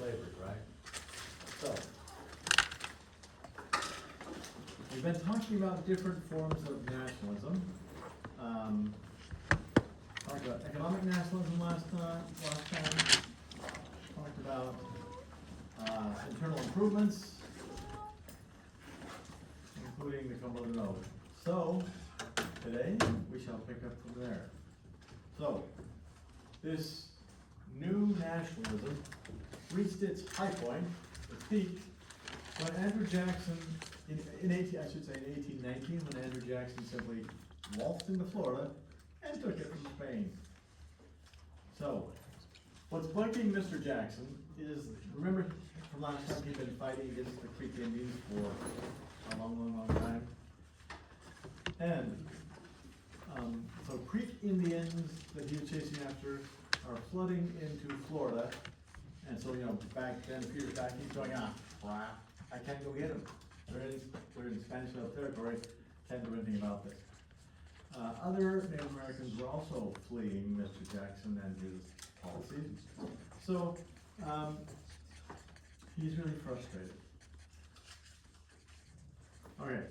slavery, right? So, we've been talking about different forms of nationalism. Talked about economic nationalism last time. Talked about internal improvements, including the Cumberland Road. So, today, we shall pick up from there. So, this new nationalism reached its high point, its peak, when Andrew Jackson, in 1819, when Andrew Jackson simply waltzed into Florida and took it from Spain. So, what's bugging Mr. Jackson is, remember from last time he'd been fighting against the Creek Indians for a long time? And, so Creek Indians that he was chasing after are flooding into Florida. And so, back then, a few years back, he's going, crap, I can't go get them. They're in Spanish territory, can't do anything about this. Other Native Americans were also fleeing Mr. Jackson and his policies. So, he's really frustrated. Okay,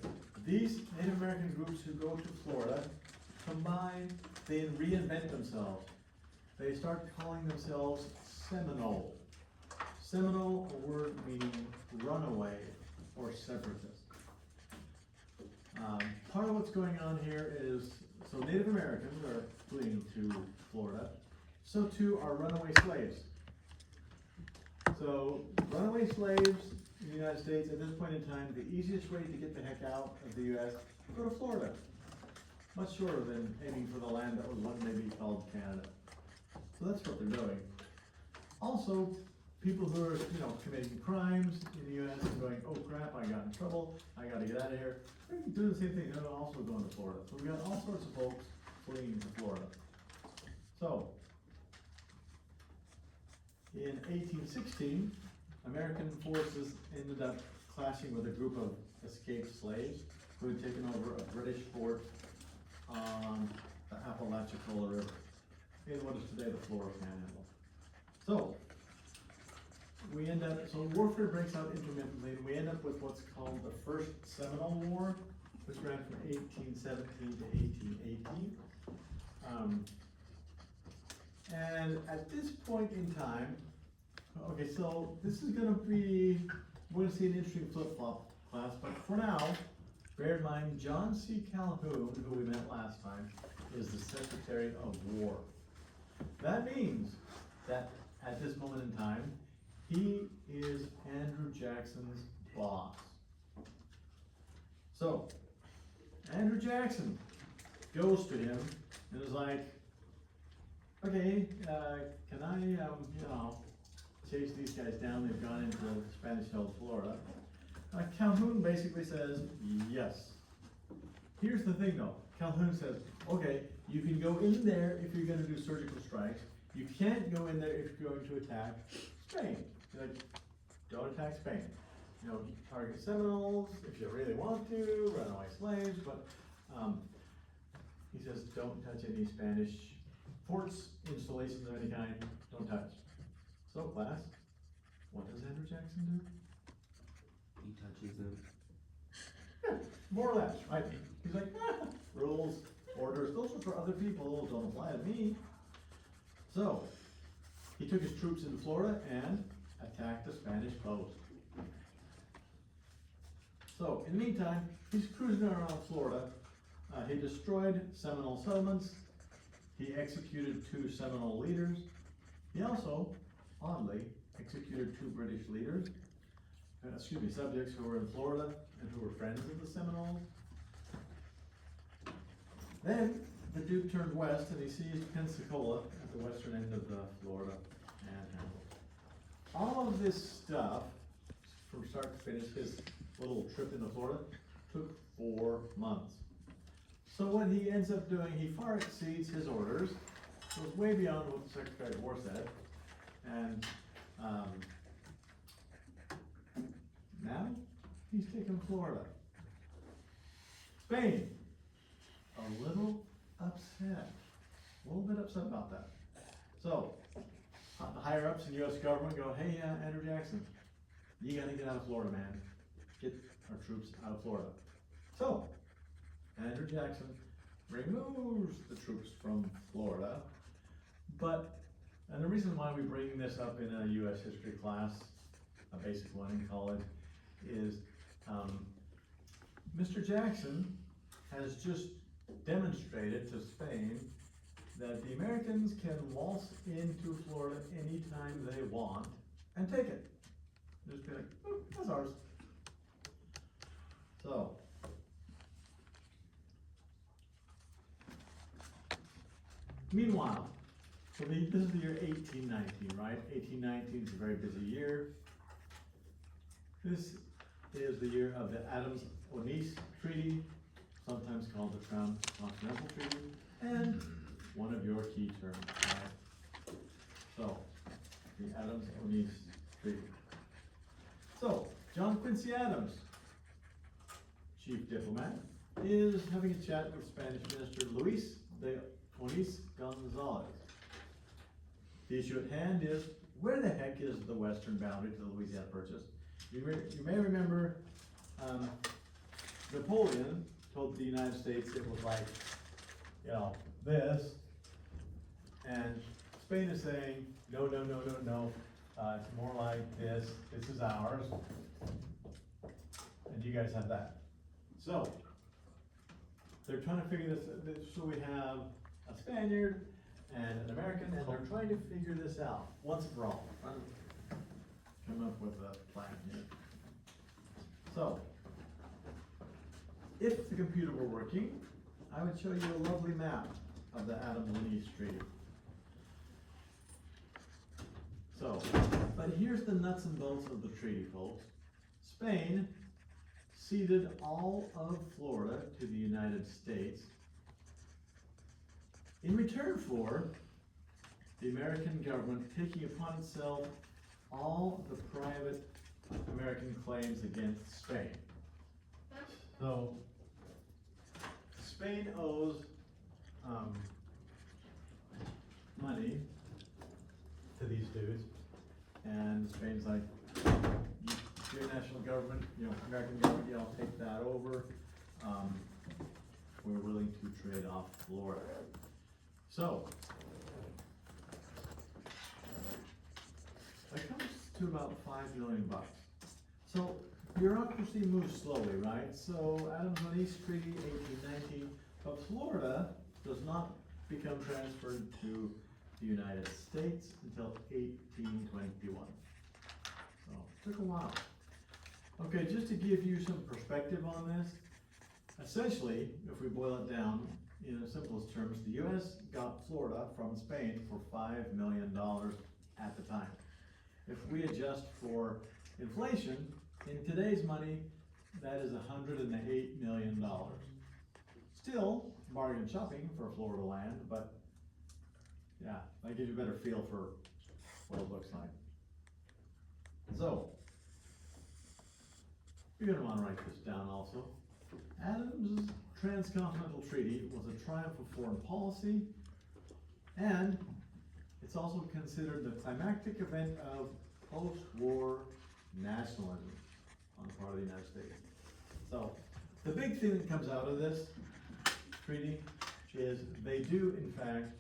these Native American groups who go to Florida combine, they reinvent themselves. They start calling themselves Seminole. Seminole, a word meaning runaway or separatist. Part of what's going on here is, so Native Americans are fleeing to Florida, so too are runaway slaves. So runaway slaves in the United States at this point in time, the easiest way to get the heck out of the US, go to Florida. Much shorter than aiming for the land that was one day be called Canada. So that's what they're doing. Also, people who are, committing crimes in the US and going, oh crap, I got in trouble, I gotta get out of here. They're doing the same thing, they're also going to Florida. So we got all sorts of folks fleeing to Florida. So, in 1816, American forces ended up clashing with a group of escaped slaves who had taken over a British fort on the Apalachicola River, in what is today the Florida Panhandle. So, warfare breaks out intermittently, and we end up with what's called the First Seminole War, which ran from 1817 to 1818. And at this point in time, okay, so this is going to be, we're going to see an interesting flip-flop class, but for now, bear in mind, John C. Calhoun, who we met last time, is the Secretary of War. That means that at this moment in time, he is Andrew Jackson's boss. So, Andrew Jackson goes to him and is like, okay, can I, chase these guys down? They've gone into Spanish-held Florida. Calhoun basically says, yes. Here's the thing though, Calhoun says, okay, you can go in there if you're gonna do surgical strikes. You can't go in there if you're going to attack Spain. He's like, don't attack Spain. Target Seminoles if you really want to, runaway slaves, but he says, don't touch any Spanish forts, installations of any kind, don't touch. So, class, what does Andrew Jackson do? He touches them. Yeah, more or less, right? He's like, rules, orders, those are for other people, don't apply to me. So, he took his troops into Florida and attacked the Spanish post. So, in the meantime, he's cruising around Florida. He destroyed Seminole settlements. He executed 2 Seminole leaders. He also, oddly, executed 2 British leaders, subjects who were in Florida and who were friends of the Seminoles. Then, the Duke turned west and he seized Pensacola at the western end of the Florida Panhandle. All of this stuff, from start to finish, his little trip into Florida, took 4 months. So what he ends up doing, he far exceeds his orders, goes way beyond what the Secretary of War said, and now he's taken Florida. Spain, a little upset, a little bit upset about that. So, the higher ups in US government go, hey, Andrew Jackson, you gotta get out of Florida, man. Get our troops out of Florida. So, Andrew Jackson removes the troops from Florida, and the reason why we bring this up in a US history class, a basic one in college, is Mr. Jackson has just demonstrated to Spain that the Americans can waltz into Florida anytime they want and take it. Just be like, oh, that's ours. So, meanwhile, so this is the year 1819, right? 1819 is a very busy year. This is the year of the Adams-Onis Treaty, sometimes called the Transcontinental Treaty, and one of your key terms, right? So, the Adams-Onis Treaty. So, John Quincy Adams, chief diplomat, is having a chat with Spanish Minister Luis de Onis Gonzalez. The issue at hand is, where the heck is the western boundary to the Louisiana Purchase? You may remember Napoleon told the United States it was like, this, and Spain is saying, no, it's more like this is ours, and you guys have that. So, they're trying to figure this, so we have a Spaniard and an American, and they're trying to figure this out, once and for all. Come up with a plan here. So, if the computer were working, I would show you a lovely map of the Adams-Onis Treaty. So, but here's the nuts and bolts of the treaty, folks. Spain ceded all of Florida to the United States in return for the American government taking upon itself all the private American claims against Spain. So, Spain owes money to these dudes, and Spain's like, your national government, American government, y'all take that over. We're willing to trade off Florida. So, that comes to about $5 million. So, bureaucracy moves slowly, right? So, Adams-Onis Treaty, 1819, but Florida does not become transferred to the United States until 1821. So, it took a while. Okay, just to give you some perspective on this, essentially, if we boil it down in the simplest terms, the U.S. got Florida from Spain for $5 million at the time. If we adjust for inflation, in today's money, that is $108 million. Still, bargain shopping for Florida land, but yeah, that gives you a better feel for what it looks like. So, you're gonna wanna write this down also. Adams' Transcontinental Treaty was a triumph of foreign policy, and it's also considered the climactic event of post-war nationalism on the part of the United States. So, the big thing that comes out of this treaty is they do, in fact,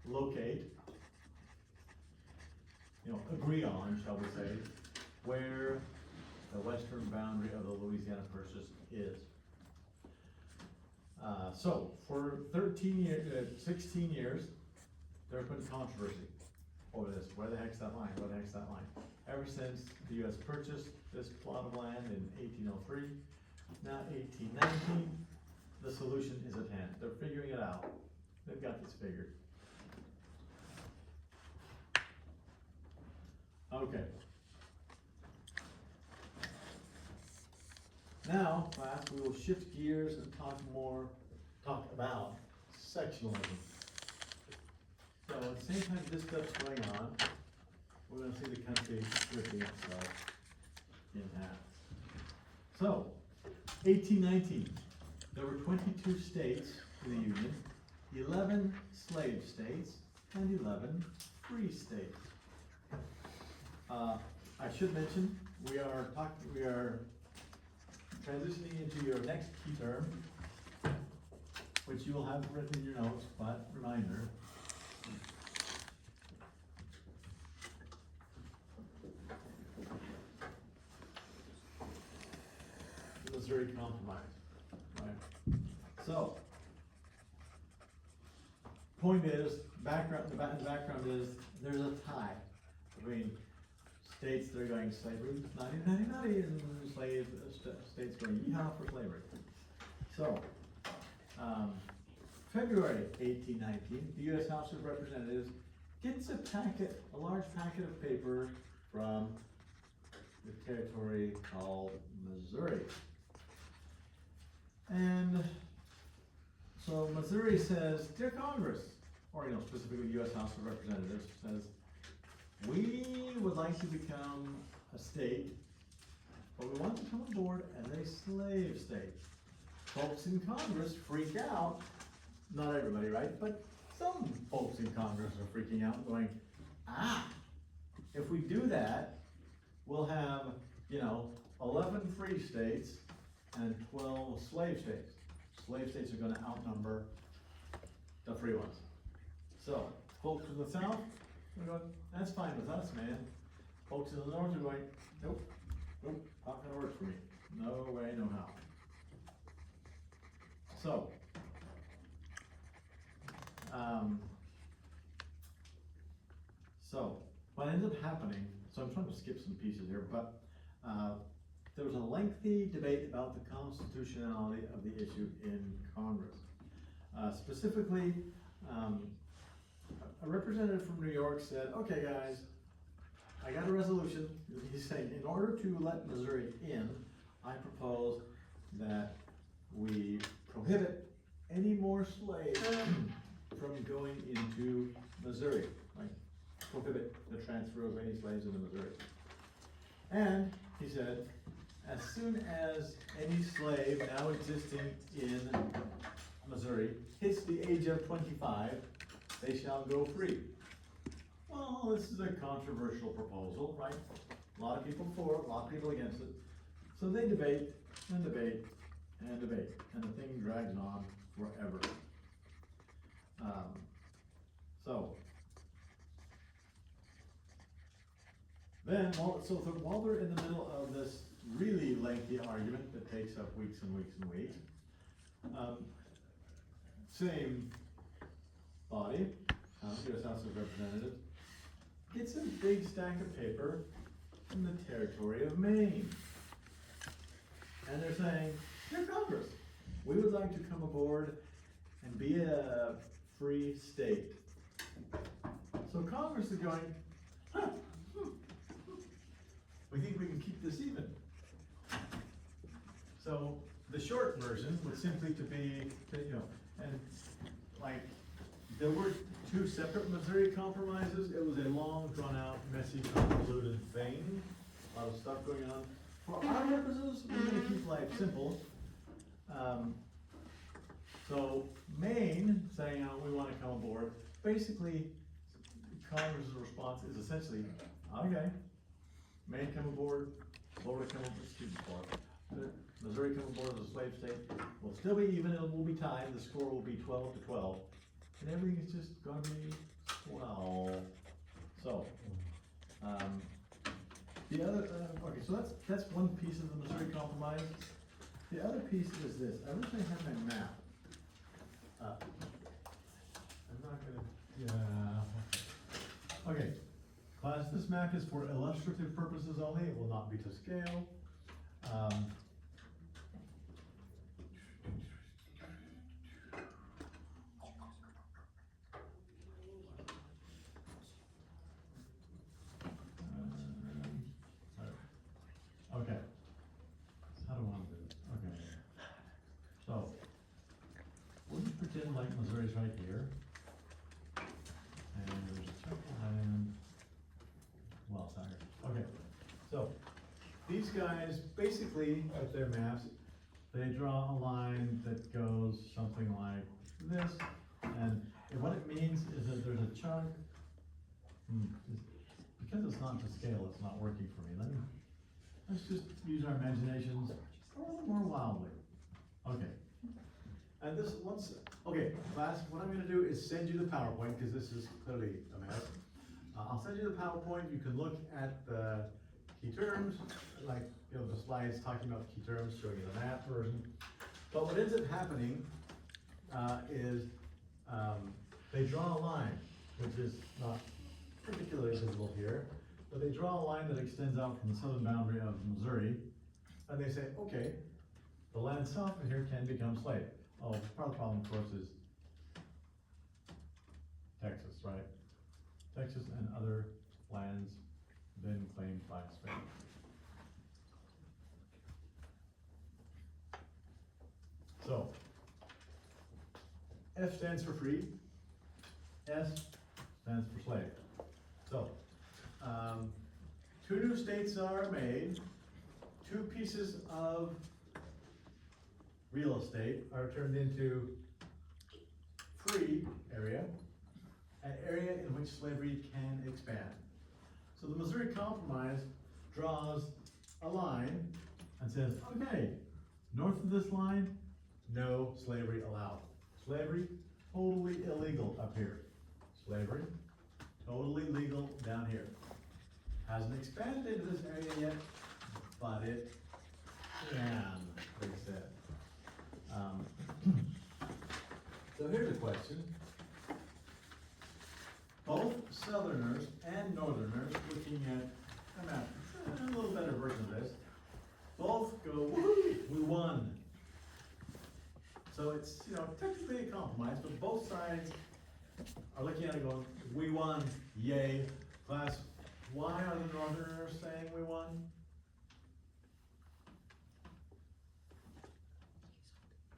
locate, agree on, shall we say, where the western boundary of the Louisiana Purchase is. So, for 16 years, there's been controversy over this. Where the heck's that line? Where the heck's that line? Ever since the U.S. purchased this plot of land in 1803, now 1819, the solution is at hand. They're figuring it out. They've got this figured. Okay. Now, class, we will shift gears and talk about sectionalism. So at the same time this stuff's going on, we're gonna see the country ripping itself in half. So, 1819, there were 22 states in the Union, 11 slave states, and 11 free state. I should mention, we are transitioning into your next key term, which you will have written in your notes, but reminder. Missouri Compromise, right? So, point is, the background is, there's a tie between states that are going slavery, naughty, and states going yeehaw for slavery. So, February 1819, the U.S. House of Representatives gets a large packet of paper from the territory called Missouri. And so Missouri says, dear Congress, or specifically U.S. House of Representatives, says, we would like to become a state, but we want to come aboard as a slave state. Folks in Congress freak out, not everybody, right? But some folks in Congress are freaking out, going, if we do that, we'll have, 11 free states and 12 slave states. Slave states are gonna outnumber the free ones. So, folks in the South are going, that's fine with us, man. Folks in the North are going, nope, not gonna work for me. No way, no how. So, what ended up happening, so I'm trying to skip some pieces here, but there was a lengthy debate about the constitutionality of the issue in Congress. Specifically, a representative from New York said, okay guys, I got a resolution. He's saying, in order to let Missouri in, I propose that we prohibit any more slaves from going into Missouri. Like, prohibit the transfer of any slaves into Missouri. And he said, as soon as any slave now existing in Missouri hits the age of 25, they shall go free. Well, this is a controversial proposal, right? A lot of people for it, a lot of people against it. So they debate and debate and debate, and the thing drags on forever. While they're in the middle of this really lengthy argument that takes up weeks and weeks and weeks, same body, U.S. House of Representatives, gets a big stack of paper from the territory of Maine. And they're saying, dear Congress, we would like to come aboard and be a free state. So Congress is going, we think we can keep this even. So the short version would simply to be, and like, there were two separate Missouri compromises. It was a long, drawn-out, messy, convoluted thing. A lot of stuff going on. For our purposes, we're going to keep life simple. So Maine saying, we want to come aboard. Basically, Congress's response is essentially, okay, Maine come aboard, Florida come aboard, Missouri come aboard as a slave state. We'll still be even, it will be tied. The score will be 12-12. And everything is just gonna be swell. So, the other, okay, so that's one piece of the Missouri Compromise. The other piece is this. I wish I had my map. I'm not gonna, okay, class, this map is for illustrative purposes only. It will not be to scale. Okay, how do I want to do it? Okay, so we'll just pretend like Missouri's right here, and there's a chunk of land. Well, sorry. Okay, so these guys basically with their maps, they draw a line that goes something like this, and what it means is that there's a chunk Because it's not to scale, it's not working for me. Let's just use our imaginations a little more wildly. Okay. And this, okay, class, what I'm gonna do is send you the PowerPoint, because this is clearly a mess. I'll send you the PowerPoint, you can look at the key terms, like, you know, the slides talking about key terms, showing you the math version. But what ends up happening, is, they draw a line, which is not particularly visible here, but they draw a line that extends out from the southern boundary of Missouri, and they say, okay, the land south of here can become slave. Oh, part of the problem, of course, is Texas, right? Texas and other lands then claimed by Spain. So, F stands for free, S stands for slave. So, two new states are made, two pieces of real estate are turned into free area, an area in which slavery can expand. So the Missouri Compromise draws a line and says, okay, north of this line, no slavery allowed. Slavery, totally illegal up here. Slavery, totally legal down here. Hasn't expanded into this area yet, but it can, they said. So here's a question. Both Southerners and Northerners, looking at a map, a little better version of this, both go, woo, we won. So it's, you know, technically a compromise, but both sides are looking at it going, we won, yay. Class, why are the Northerners saying we won?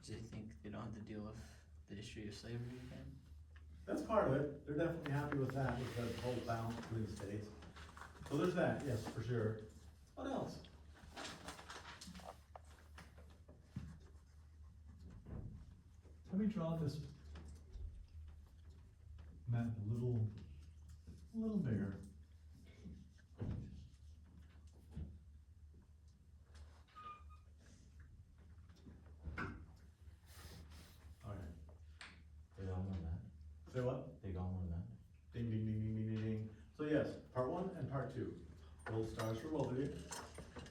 Do you think they don't have to deal with the history of slavery again? That's part of it. They're definitely happy with that, with the whole balance between the states. So there's that, yes, for sure. What else? Let me draw this map a little bigger. Okay. They all know that. Say what? They all know that. Ding, ding, ding, ding, ding, ding, ding. So yes, part one and part two. Gold stars for both of you.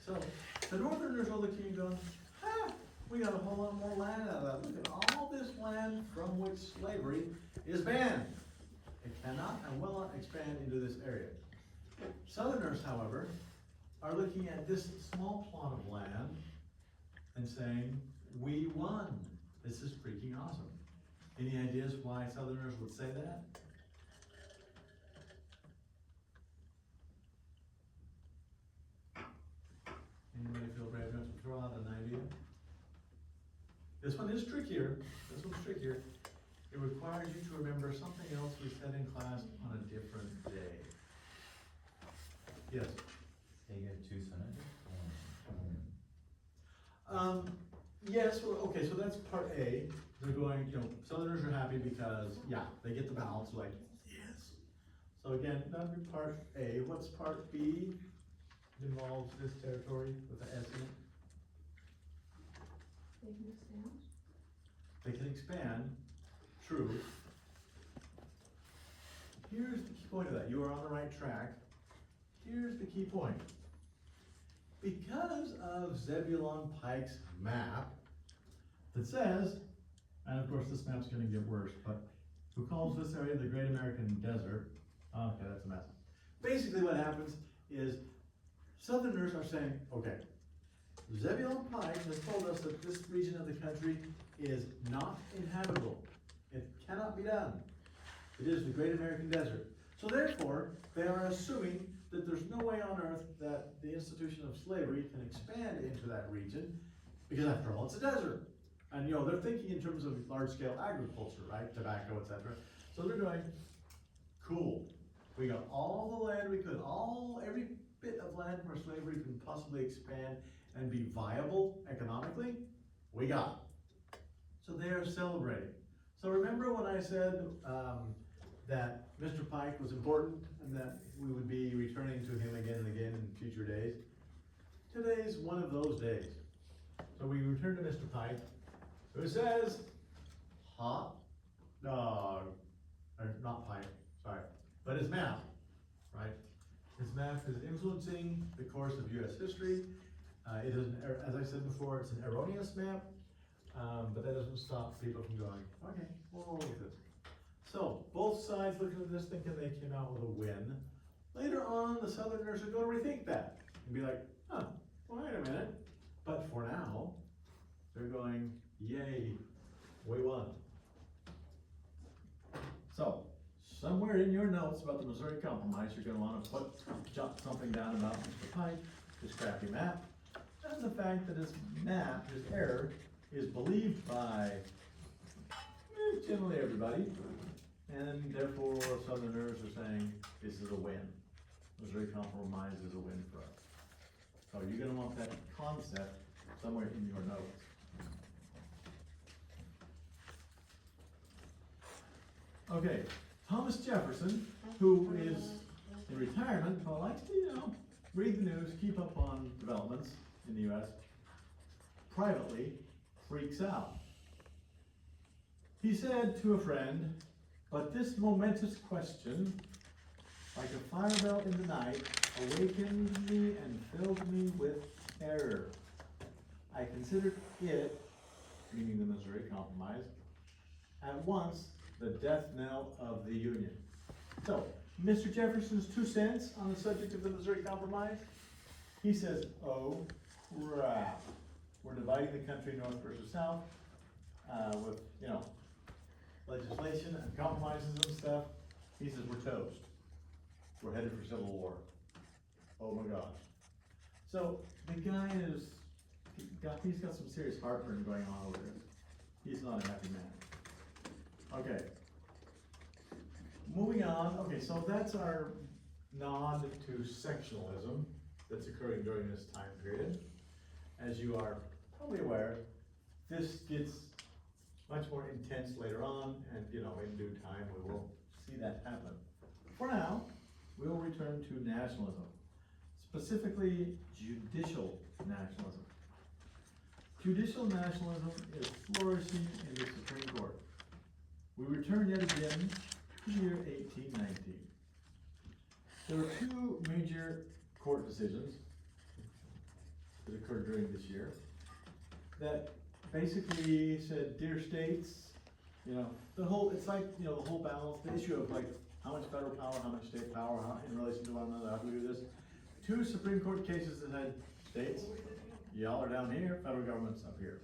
So, the Northerners are looking and going, we got a whole lot more land out of that. Look at all this land from which slavery is banned. It cannot and will not expand into this area. Southerners, however, are looking at this small plot of land and saying, we won. This is freaking awesome. Any ideas why Southerners would say that? Anybody feel brave enough to throw out an idea? This one is trickier. This one's trickier. It requires you to remember something else we said in class on a different day. Yes? They get two senators? Yes, well, okay, so that's part A. They're going, you know, Southerners are happy because, yeah, they get the balance, like, yes. So again, that'd be part A. What's part B? It involves this territory with the S in it. They can expand? They can expand, true. Here's the key point of that. You are on the right track. Here's the key point. Because of Zebulon Pike's map that says, and of course this map's gonna get worse, but who calls this area the Great American Desert? Okay, that's a mess. Basically what happens is Southerners are saying, okay, Zebulon Pike has told us that this region of the country is not inhabitable. It cannot be done. It is the Great American Desert. So therefore, they are assuming that there's no way on earth that the institution of slavery can expand into that region, because after all, it's a desert. And you know, they're thinking in terms of large-scale agriculture, right? Tobacco, etc. So they're going, cool. We got all the land we could, every bit of land where slavery can possibly expand and be viable economically, we got. So they are celebrating. So remember when I said that Mr. Pike was important and that we would be returning to him again and again in future days. Today's one of those days. So we return to Mr. Pike, who says, hot dog, or not Pike, sorry, but his map, right? His map is influencing the course of US history. It is, as I said before, it's an erroneous map, but that doesn't stop people from going, okay, we'll roll with this. So, both sides looking at this thinking they came out with a win. Later on, the Southerners are gonna rethink that and be like, huh, wait a minute. But for now, they're going, yay, we won. So, somewhere in your notes about the Missouri Compromise, you're gonna wanna jot something down about Mr. Pike, his crappy map, and the fact that his map, his error, is believed by generally everybody, and therefore Southerners are saying this is a win. Missouri Compromise is a win for us. So you're gonna want that concept somewhere in your notes. Okay, Thomas Jefferson, who is in retirement, but likes to, read the news, keep up on developments in the US, privately freaks out. He said to a friend, "But this momentous question, like a fire bell in the night, awakened me and filled me with terror. I considered it," meaning the Missouri Compromise, "at once the death knell of the Union." So, Mr. Jefferson's 2 cents on the subject of the Missouri Compromise. He says, oh crap, we're dividing the country north versus south, with, legislation and compromises and stuff. He says, we're toast. We're headed for civil war. Oh my gosh. So, the guy he's got some serious heartburn going on over this. He's not a happy man. Okay. Moving on, okay, so that's our nod to sectionalism that's occurring during this time period. As you are probably aware, this gets much more intense later on, and in due time we will see that happen. For now, we will return to nationalism, specifically judicial nationalism. Judicial nationalism is flourishing in the Supreme Court. We return yet again to the year 1819. There were 2 major court decisions that occurred during this year that basically said, dear states, the whole balance, the issue of how much federal power, how much state power, in relation to one another, how do we do this? 2 Supreme Court cases that had states, y'all are down here, federal government's up here.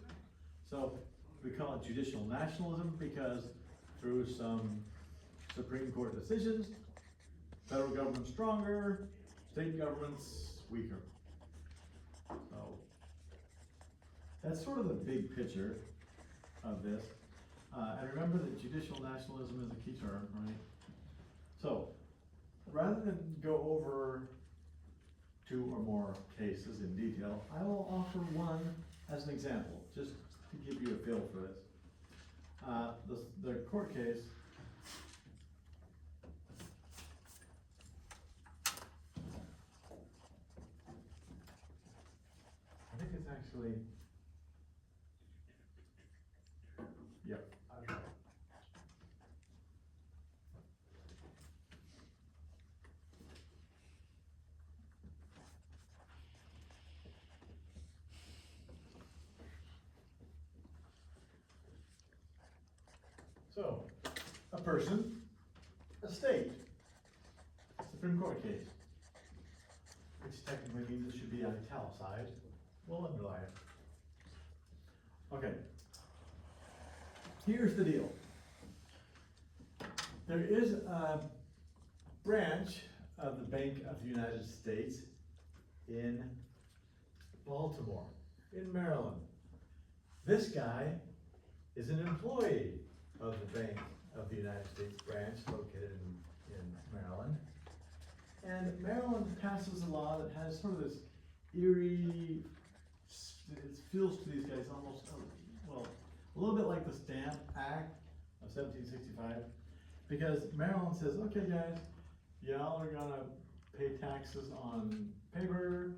So we call it judicial nationalism because through some Supreme Court decisions, federal government stronger, state governments weaker. So that's sort of the big picture of this. And remember that judicial nationalism is a key term, right? So rather than go over 2 or more cases in detail, I will offer one as an example, just to give you a feel for this. The court case actually, yep, I've got it. So, a person, a state, Supreme Court case, which technically means it should be italicized. We'll underline it. Okay. Here's the deal. There is a branch of the Bank of the United States in Baltimore, in Maryland. This guy is an employee of the Bank of the United States branch located in Maryland. And Maryland passes a law that has sort of this eerie, it feels to these guys almost, a little bit like the Stamp Act of 1765. Because Maryland says, okay, guys, y'all are gonna pay taxes on paper,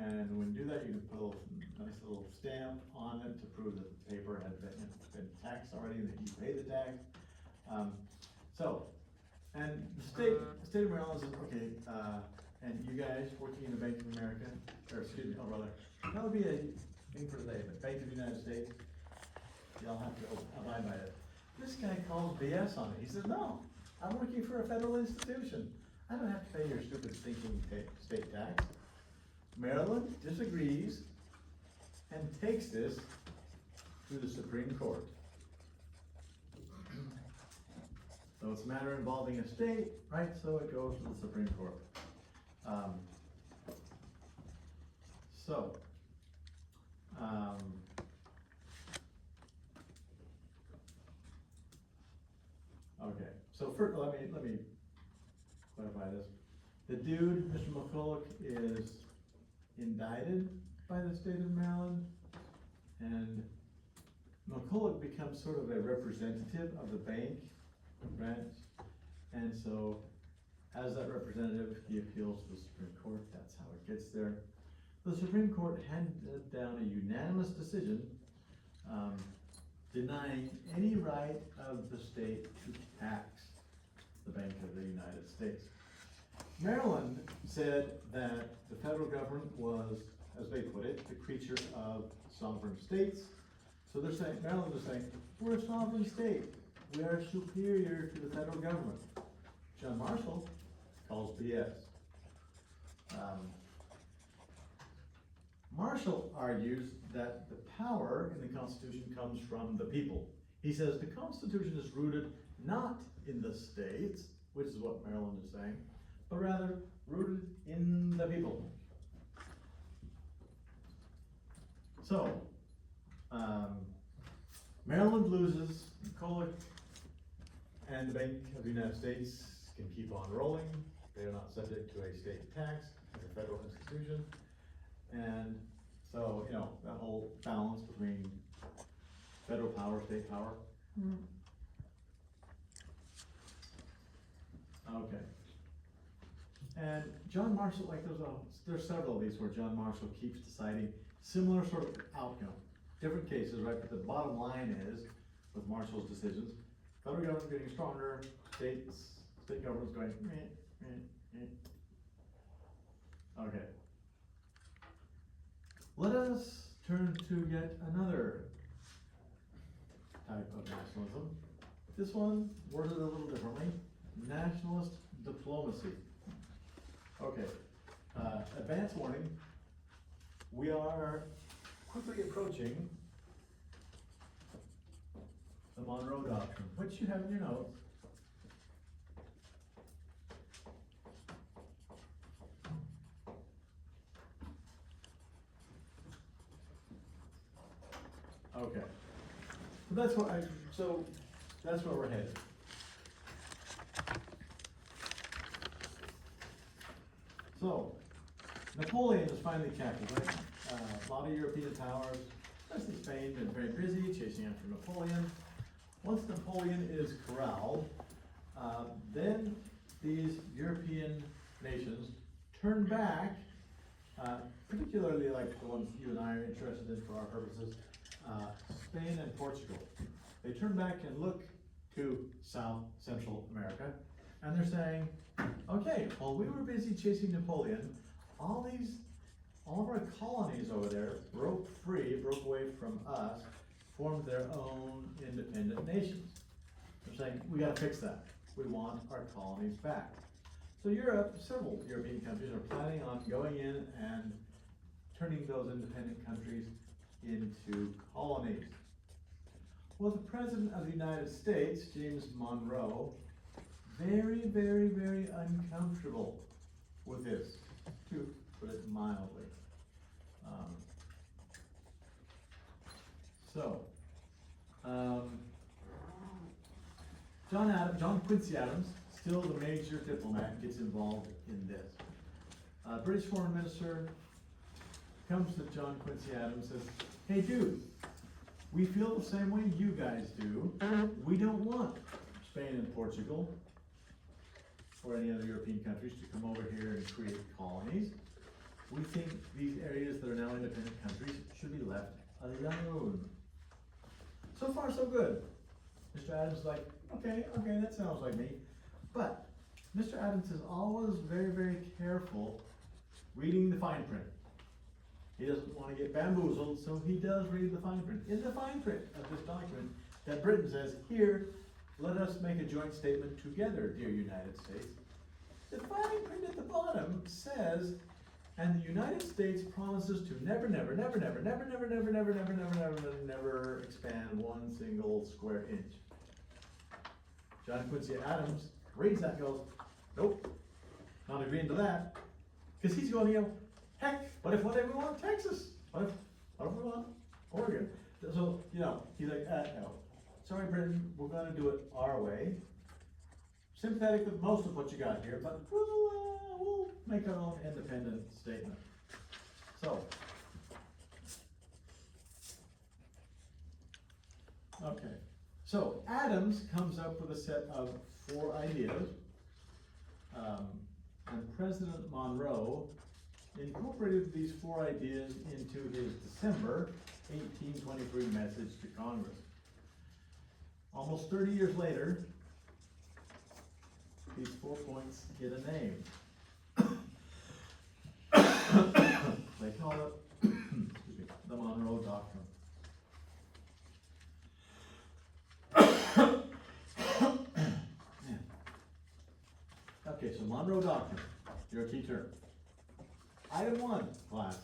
and when you do that, you can put a little, nice little stamp on it to prove that the paper had been taxed already and that you pay the tax. And the state of Maryland says, okay, and you guys working in the Bank of America, or excuse me, oh, rather, that would be a thing for today, but Bank of the United States, y'all have to abide by it. This guy calls BS on it. He says, no, I'm working for a federal institution. I don't have to pay your stupid stinking state tax. Maryland disagrees and takes this to the Supreme Court. So it's a matter involving a state, right? So it goes to the Supreme Court. Okay, so first, let me clarify this. The dude, Mr. McCulloch, is indicted by the state of Maryland, and McCulloch becomes sort of a representative of the bank branch, and so as that representative, he appeals to the Supreme Court. That's how it gets there. The Supreme Court handed down a unanimous decision denying any right of the state to tax the Bank of the United States. Maryland said that the federal government was, as they put it, the creature of sovereign states. So they're saying, Maryland is saying, we're a sovereign state. We are superior to the federal government. John Marshall calls BS. Marshall argues that the power in the Constitution comes from the people. He says the Constitution is rooted not in the states, which is what Maryland is saying, but rather rooted in the people. So, Maryland loses, McCulloch and the Bank of the United States can keep on rolling. They are not subject to a state tax as a federal institution. And so, you know, that whole balance between federal power, state power. Okay. And John Marshall, like there's several of these where John Marshall keeps deciding similar sort of outcome. Different cases, right? But the bottom line is, with Marshall's decisions, federal government's getting stronger, state government's going, meh, meh, meh. Okay. Let us turn to yet another type of nationalism. This one worded a little differently. Nationalist diplomacy. Okay, advance warning. We are quickly approaching the Monroe Doctrine, which you have in your notes. Okay, so that's where we're headed. So, Napoleon is finally captured, right? A lot of European powers, especially Spain, been very busy chasing after Napoleon. Once Napoleon is corralled, then these European nations turn back, particularly like the ones you and I are interested in for our purposes, Spain and Portugal. They turn back and look to South Central America, and they're saying, okay, while we were busy chasing Napoleon, all of our colonies over there broke away from us, formed their own independent nations. They're saying, we gotta fix that. We want our colonies back. So several European countries are planning on going in and turning those independent countries into colonies. Well, the President of the United States, James Monroe, very, very, very uncomfortable with this, to put it mildly. John Quincy Adams, still the major diplomat, gets involved in this. British Foreign Minister comes to John Quincy Adams and says, hey dude, we feel the same way you guys do. We don't want Spain and Portugal, or any other European countries to come over here and create colonies. We think these areas that are now independent countries should be left alone. So far, so good. Mr. Adams is like, okay, that sounds like me. But Mr. Adams is always very, very careful reading the fine print. He doesn't want to get bamboozled, so he does read the fine print. In the fine print of this document, that Britain says, here, let us make a joint statement together, dear United States. The fine print at the bottom says, and the United States promises to never expand 1 single square inch. John Quincy Adams reads that and goes, nope, not agreeing to that. Because he's going, heck, what if one day we want Texas? What if we want Oregon? So, he's like, no. Sorry, Britain, we're gonna do it our way. Sympathetic with most of what you got here, but we'll make our own independent statement. So, okay. So Adams comes up with a set of 4 ideas, and President Monroe incorporated these 4 ideas into his December 1823 message to Congress. Almost 30 years later, these 4 points get a name. They call it excuse me, the Monroe Doctrine. Okay, so Monroe Doctrine, your key term. Item 1, class.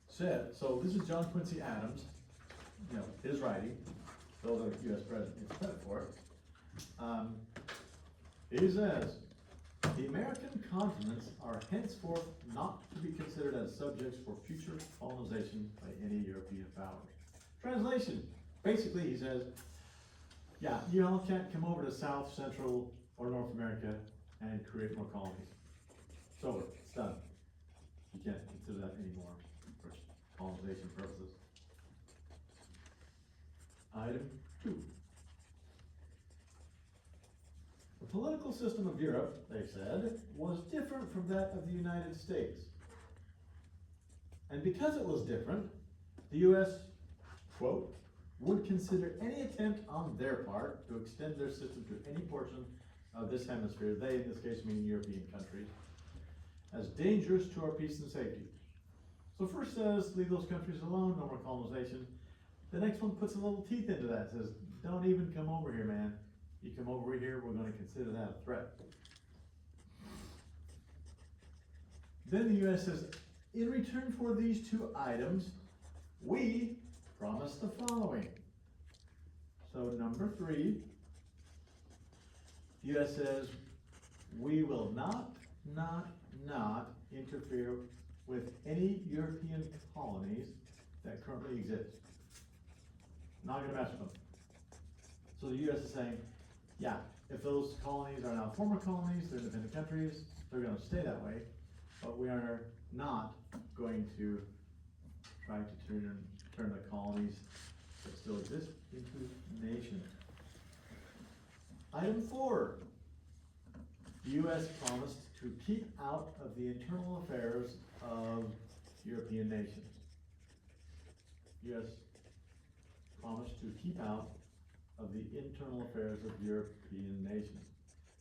Said, so this is John Quincy Adams, his writing, though the U.S. President gets credit for it. He says, the American continents are henceforth not to be considered as subjects for future colonization by any European powers. Translation, basically he says, yeah, you all can't come over to South, Central, or North America and create more colonies. It's over, it's done. You can't consider that anymore for colonization purposes. Item 2. The political system of Europe, they said, was different from that of the United States. And because it was different, the U.S., quote, would consider any attempt on their part to extend their system to any portion of this hemisphere, they in this case meaning European countries, as dangerous to our peace and safety. So first says, leave those countries alone, no more colonization. The next one puts a little teeth into that, says, don't even come over here, man. You come over here, we're gonna consider that a threat. Then the U.S. says, in return for these 2 items, we promise the following. So number 3, the U.S. says, we will not interfere with any European colonies that currently exist. Not gonna mess with them. So the U.S. is saying, yeah, if those colonies are now former colonies, they're independent countries, they're gonna stay that way, but we are not going to try to turn the colonies that still exist into nations. Item 4, the U.S. promised to keep out of the internal affairs of European nations. U.S. promised to keep out of the internal affairs of European nations.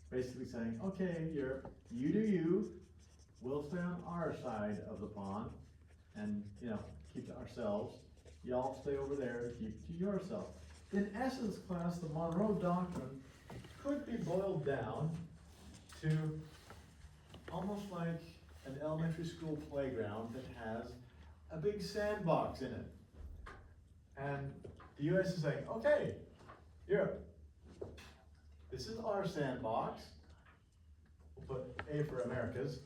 Basically saying, okay, Europe, you do you, we'll stay on our side of the pond and, keep to ourselves. Y'all stay over there, keep to yourself. In essence, class, the Monroe Doctrine could be boiled down to almost like an elementary school playground that has a big sandbox in it. And the U.S. is saying, okay, Europe, this is our sandbox. We'll put A for Americas.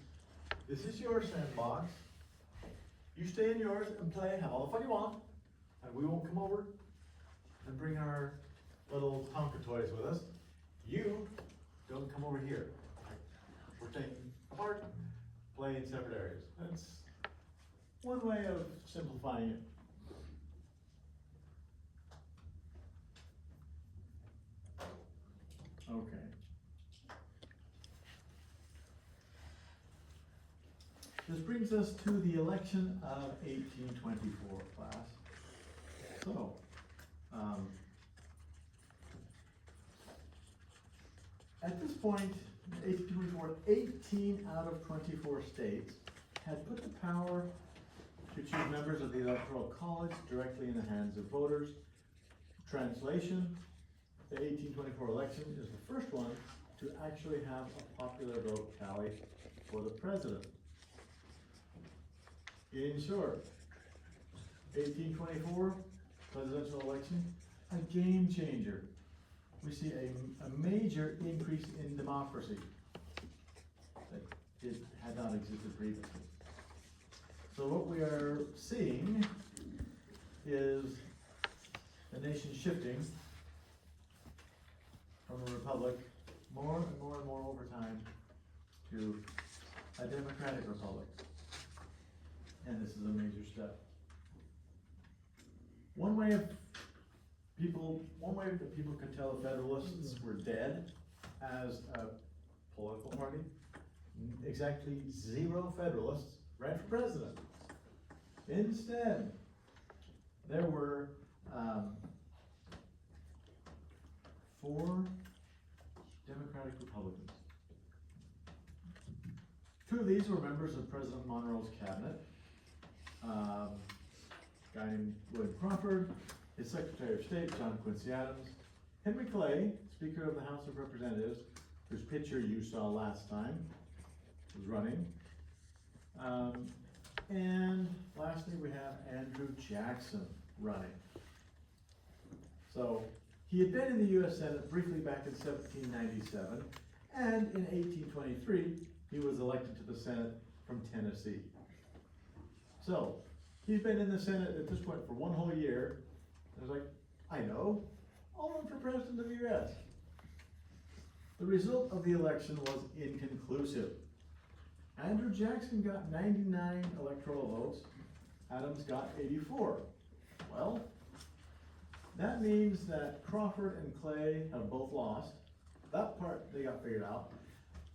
This is your sandbox. You stay in yours and play, have all the fun you want, and we won't come over and bring our little Tonka toys with us. You don't come over here. We're taking apart, play in separate areas. That's one way of simplifying it. Okay. This brings us to the election of 1824, class. So, at this point, 1824, 18 out of 24 states had put the power to choose members of the Electoral College directly in the hands of voters. Translation, the 1824 election is the first one to actually have a popular vote tally for the president. In short, 1824 presidential election, a game changer. We see a major increase in democracy that had not existed previously. So what we are seeing is the nation shifting from a republic more and more and more over time to a democratic republic. And this is a major step. One way that people could tell the Federalists were dead as a political party, exactly 0 Federalists ran for president. Instead, there were 4 Democratic Republicans. 2 of these were members of President Monroe's cabinet. A guy named William Crawford, his Secretary of State, John Quincy Adams, Henry Clay, Speaker of the House of Representatives, whose picture you saw last time, was running. And lastly, we have Andrew Jackson running. So, he had been in the U.S. Senate briefly back in 1797, and in 1823, he was elected to the Senate from Tennessee. So, he's been in the Senate at this point for 1 whole year. I was like, I know, I'll run for president of the U.S. The result of the election was inconclusive. Andrew Jackson got 99 electoral votes, Adams got 84. Well, that means that Crawford and Clay have both lost. That part they got figured out.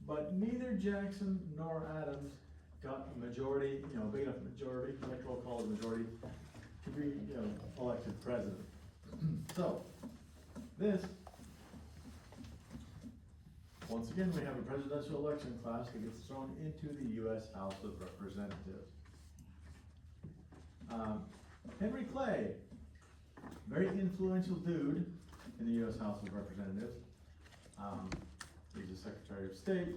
But neither Jackson nor Adams got a majority, big enough majority, electoral college majority, to be, elected president. So, this, once again, we have a presidential election class that gets thrown into the U.S. House of Representatives. Henry Clay, very influential dude in the U.S. House of Representatives. He's the Secretary of State.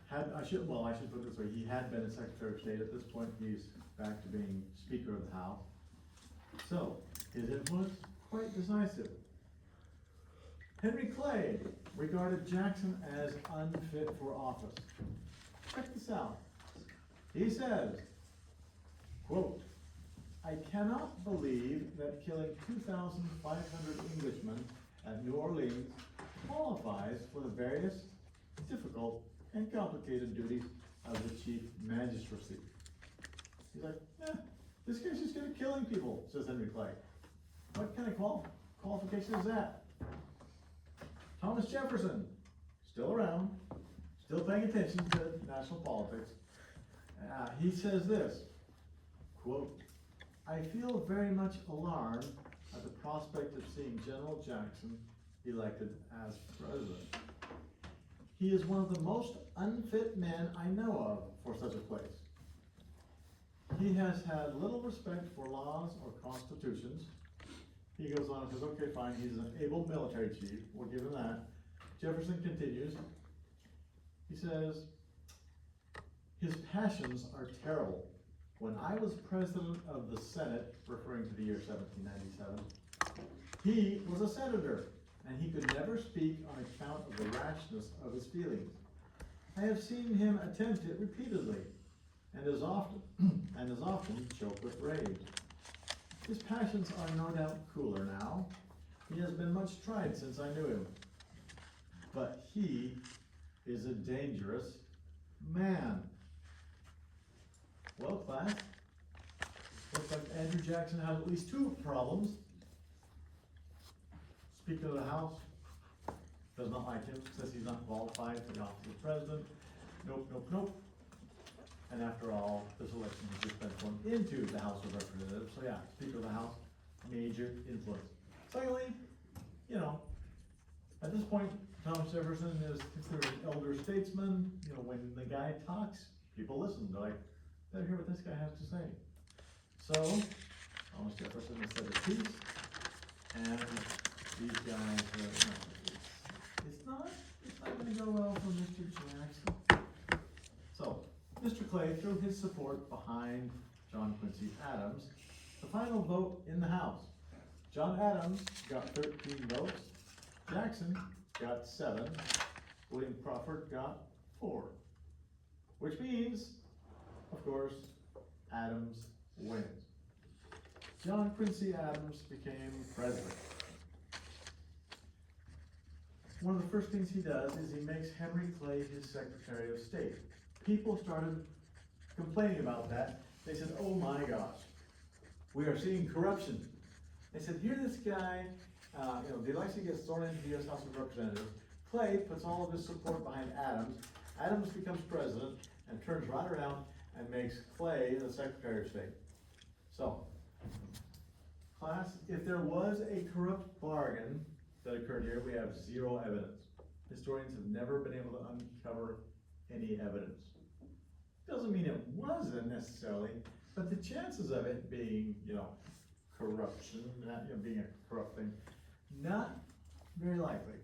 I should put it this way, he had been a Secretary of State. At this point, he's back to being Speaker of the House. So, his influence, quite decisive. Henry Clay regarded Jackson as unfit for office. Check this out. He says, quote, I cannot believe that killing 2,500 Englishmen at New Orleans qualifies for the various difficult and complicated duties of the chief magistracy. He's like, this guy's just gonna killing people, says Henry Clay. What kind of qualification is that? Thomas Jefferson, still around, still paying attention to national politics. He says this, quote, I feel very much alarmed at the prospect of seeing General Jackson elected as president. He is one of the most unfit men I know of for such a place. He has had little respect for laws or constitutions. He goes on and says, okay, fine, he's an able military chief, we'll give him that. Jefferson continues. He says, his passions are terrible. When I was president of the Senate, referring to the year 1797, he was a senator, and he could never speak on account of the rashness of his feelings. I have seen him attempt it repeatedly, and as often choke with rage. His passions are no doubt cooler now. He has been much tried since I knew him. But he is a dangerous man. Well, class, looks like Andrew Jackson has at least 2 problems. Speaker of the House does not like him, says he's not qualified for the office of president. Nope, nope, nope. And after all, this election has just been formed into the House of Representatives, so yeah, Speaker of the House, major influence. Secondly, you know, at this point, Thomas Jefferson is considered an elder statesman. You know, when the guy talks, people listen. They're like, better hear what this guy has to say. So, Thomas Jefferson has said his piece, and these guys, it's not gonna go well for Mr. Jackson. So, Mr. Clay threw his support behind John Quincy Adams. The final vote in the House. John Adams got 13 votes. Jackson got 7. William Crawford got 4. Which means, of course, Adams wins. John Quincy Adams became president. One of the first things he does is he makes Henry Clay his Secretary of State. People started complaining about that. They said, oh my gosh, we are seeing corruption. They said, here this guy, the election gets thrown into the U.S. House of Representatives. Clay puts all of his support behind Adams. Adams becomes president and turns right around and makes Clay the Secretary of State. So, class, if there was a corrupt bargain that occurred here, we have 0 evidence. Historians have never been able to uncover any evidence. Doesn't mean it wasn't necessarily, but the chances of it being, corruption, being a corrupt thing, not very likely.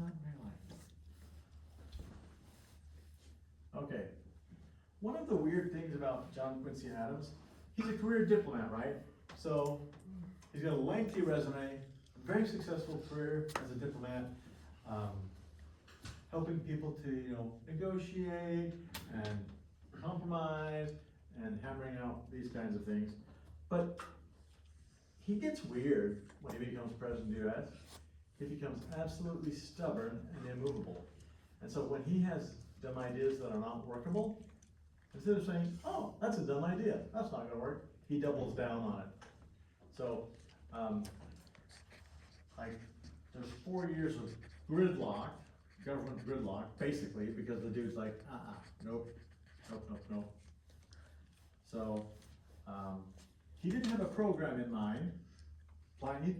Not very likely. Okay. One of the weird things about John Quincy Adams, he's a career diplomat, right? So, he's got a lengthy resume, very successful career as a diplomat, helping people to, negotiate and compromise and hammering out these kinds of things. But he gets weird when he becomes president of the U.S. He becomes absolutely stubborn and immovable. And so when he has dumb ideas that are not workable, instead of saying, oh, that's a dumb idea, that's not gonna work, he doubles down on it. So, there's 4 years of gridlock, government gridlock, basically, because the dude's like, nope. So, he didn't have a program in mind.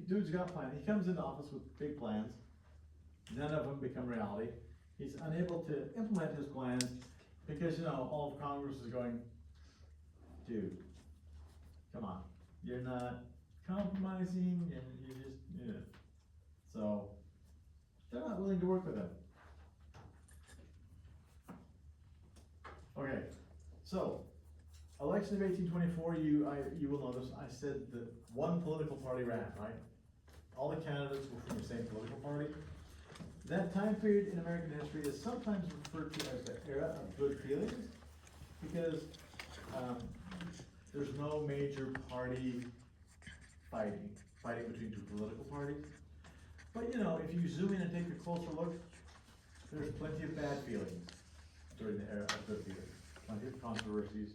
Dude's got a plan. He comes into office with big plans. None of them become reality. He's unable to implement his plans because, all of Congress is going, dude, come on. You're not compromising and you just, So, they're not willing to work with him. Okay, so, election of 1824, you will notice I said that one political party ran, right? All the candidates were from the same political party. That time period in American history is sometimes referred to as the era of good feelings, because there's no major party fighting between 2 political parties. But if you zoom in and take a closer look, there's plenty of bad feelings during the era of good feelings. Plenty of controversies.